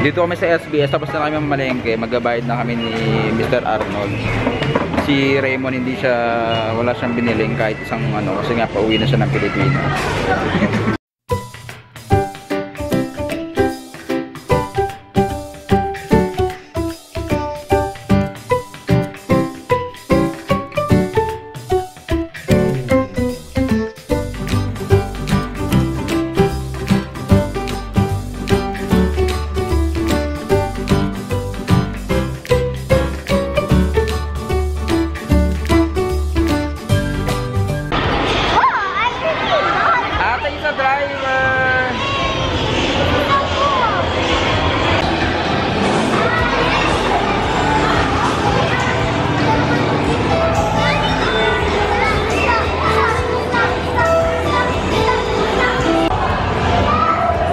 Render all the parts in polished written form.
Dito kami sa SBS, tapos na kami mamalengke. Magbabayad na kami ni Mr. Arnold. Si Raymond hindi siya, wala siyang biniling kahit isang ano, kasi nga pauwi na siya ng Pilipinas.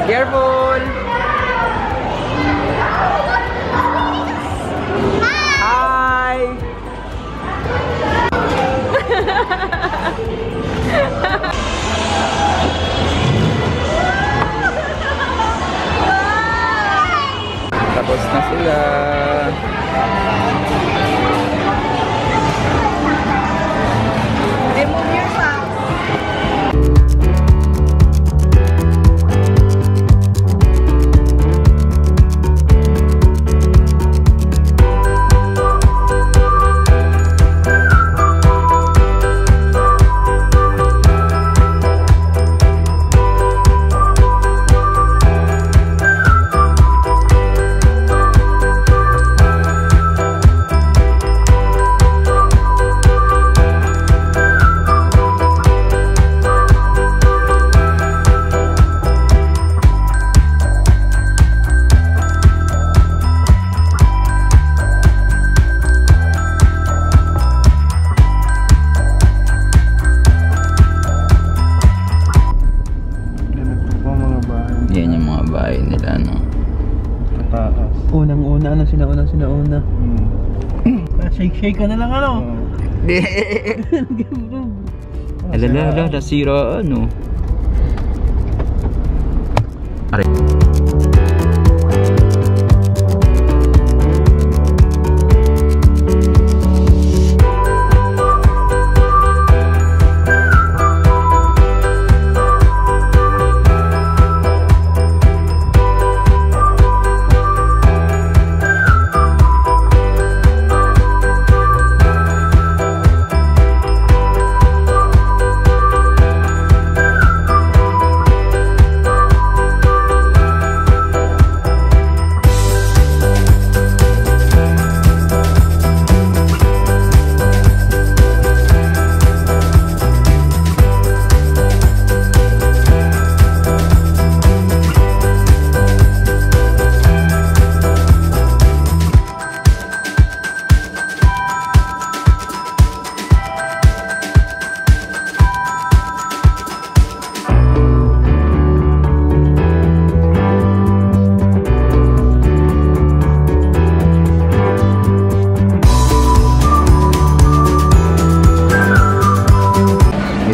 Careful! Hi! Tapos na sila. Remove your socks. Yan yung mga bahay nila, no? Unang-una, ano, sinauna. Shake ka na lang, ano? Alala, nasira, ano? Aray.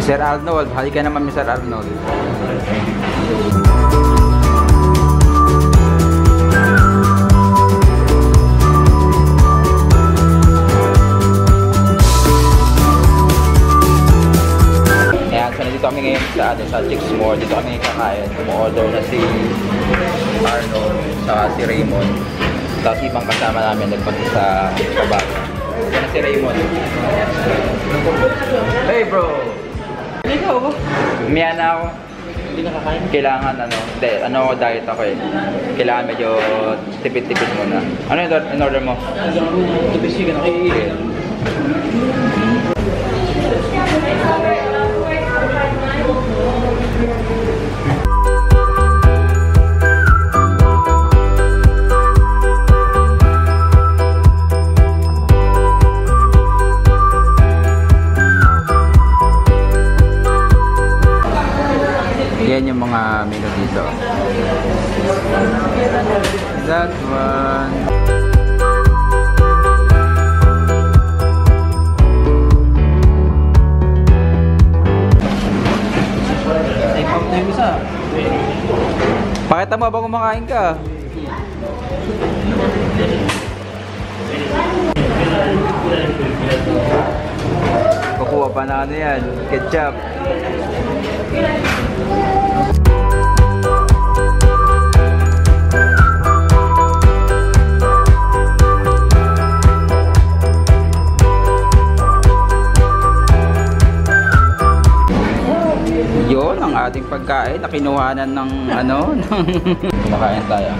Mr. Arnold, halika naman Mr. Arnold. Ayan, so nandito kami ngayon sa Chicks More. Dito kami kakain. Umu-order na si Arnold sa si Raymond. Tapos ibang kasama namin nagpunta sa Kabaga. Ito na si Raymond. Hey bro! Ikaw ba? Umiyan na ako. Hindi nakakain? Kailangan ano, diet ako eh. Kailangan medyo tipid-tipid muna. Ano yung in-order mo? Tipid ka na kayo. Yan yung mga menu dito. That one. Take out na yung isa. Pakita mo ba kumakain ka? Kukuha pa na ano yan, ketchup. Yun ang ating pagkain na kinuhanan ng ano. Kumakain tayo.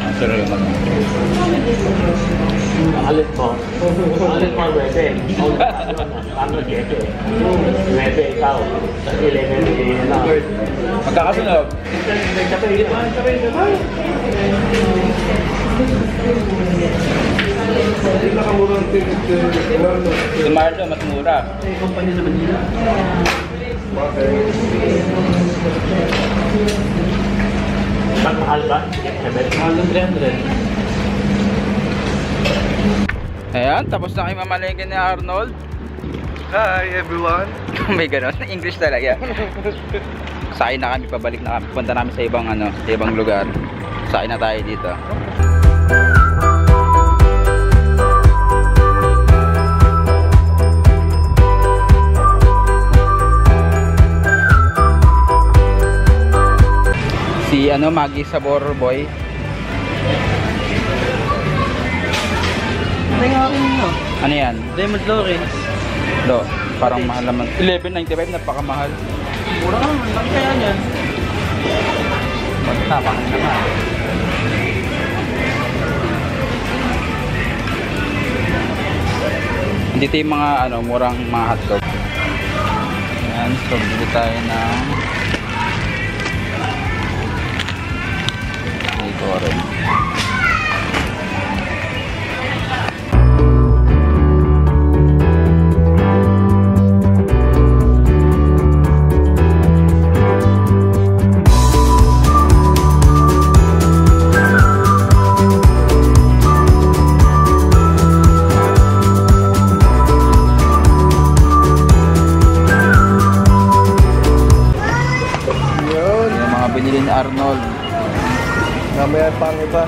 Ang sarap yung mga. Alit mo, webe. Ano dito? Webe ikaw. Kasi lebe na. Magkakasunod. Sumardo, mas mura. Company sa Manila. Mas mahal ba? Mahal ng 300. Ayan, tapos na kayo mamalengke ni Arnold. Hi everyone! May ganon, English talaga. Sakay na kami, pabalik na kami. Punta namin sa ibang ano, sa ibang lugar. Sakay na tayo dito. Si ano, Maggie Sabor Boy. May nga rin no? Ano yan? Diamond Lawrence. Do, parang mahal naman. 11.95, napakamahal. Mura ka naman. Bakit kaya yan? Magtapang naman. Dito yung mga ano, murang mga hotdog. Ayan, so bili tayo ng ito rin. Binili ni Arnold. Mamaya pang iba.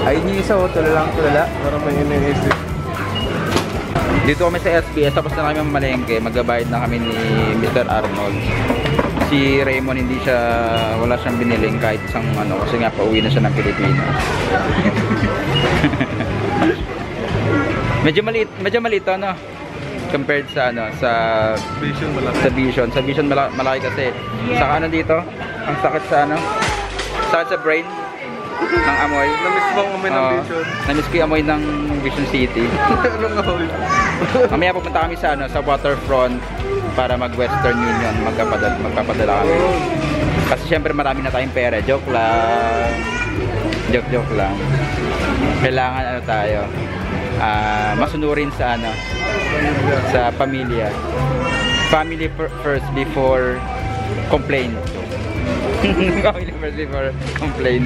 Ay, ni isa o, tulala. Para may iniisip. Dito kami sa SBS, tapos na kami mamalengke. Magbabayad na kami ni Mr. Arnold. Si Raymond hindi siya, wala siyang biniling kahit isang ano, kasi nga pauwi na siya ng Pilipinas. medyo maliit to, no? Compared sa ano, sa Vision malaki. Sa Vision malaki kasi. Saka ano dito, ang sakit sa ano, sakit sa brain ng amoy. Namiss mo ang amoy ng Vision. Namiss ko yung amoy ng Vision City. Anong amoy? Mamaya pupunta kami sa ano, sa waterfront para mag Western Union, magpapadala kami. Kasi syempre marami na tayong pera. Joke lang. Joke lang. Kailangan ano tayo, masunurin sa ano, sa pamilya. Family first before complain. Family first before complain.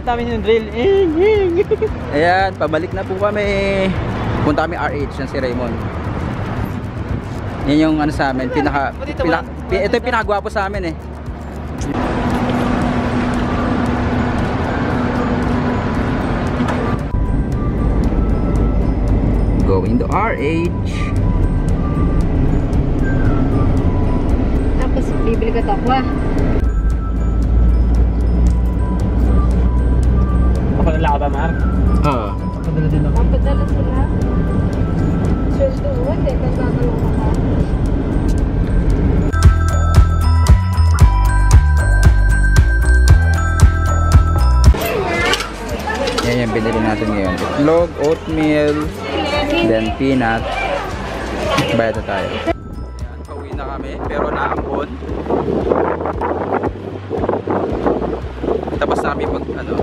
Namin yung drill. Ayan, pabalik na po kami. Punta kami RH ng si Raymond. Yan yung ano sa amin, ito yung pinakagwapo sa amin eh. Going to RH. Tapos bibili ka tokwa. Papadala ka ba, Mark? Oo. Padala din ako. Papadala sila. Sweldo mo, hindi ka tatanong ka pa. Yan yung binili natin ngayon. Itlog, oatmeal, then peanut. Bayad na tayo. Ayan, pauwi na kami, pero naambon. Tapos na kami pag ano,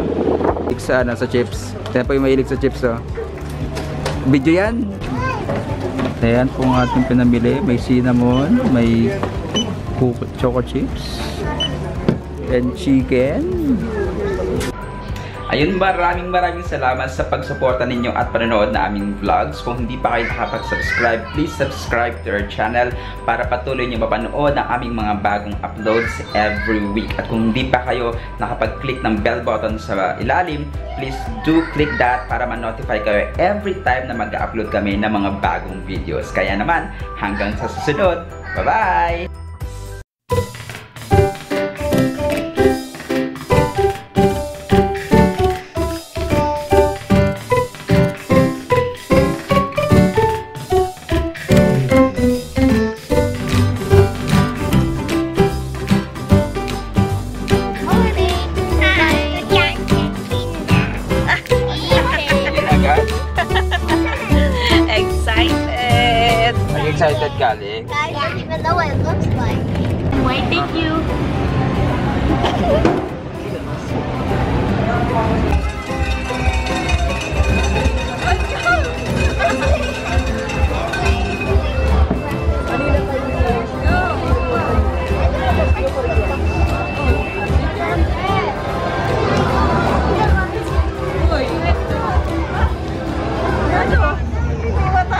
sa chips. Kaya pa yung mahilig sa chips, oh. Video yan. Ayan po ang ating pinamili. May cinnamon, may choco chips, and chicken. Ayun, maraming salamat sa pagsuporta ninyo at panonood na aming vlogs. Kung hindi pa kayo nakapag-subscribe, please subscribe to our channel para patuloy nyo mapanood ang aming mga bagong uploads every week. At kung hindi pa kayo nakapag-click ng bell button sa ilalim, please do click that para ma-notify kayo every time na mag-upload kami ng mga bagong videos. Kaya naman, hanggang sa susunod, bye-bye! Excited! Are you excited, Kali? I don't even know what it looks like. Wait, thank you.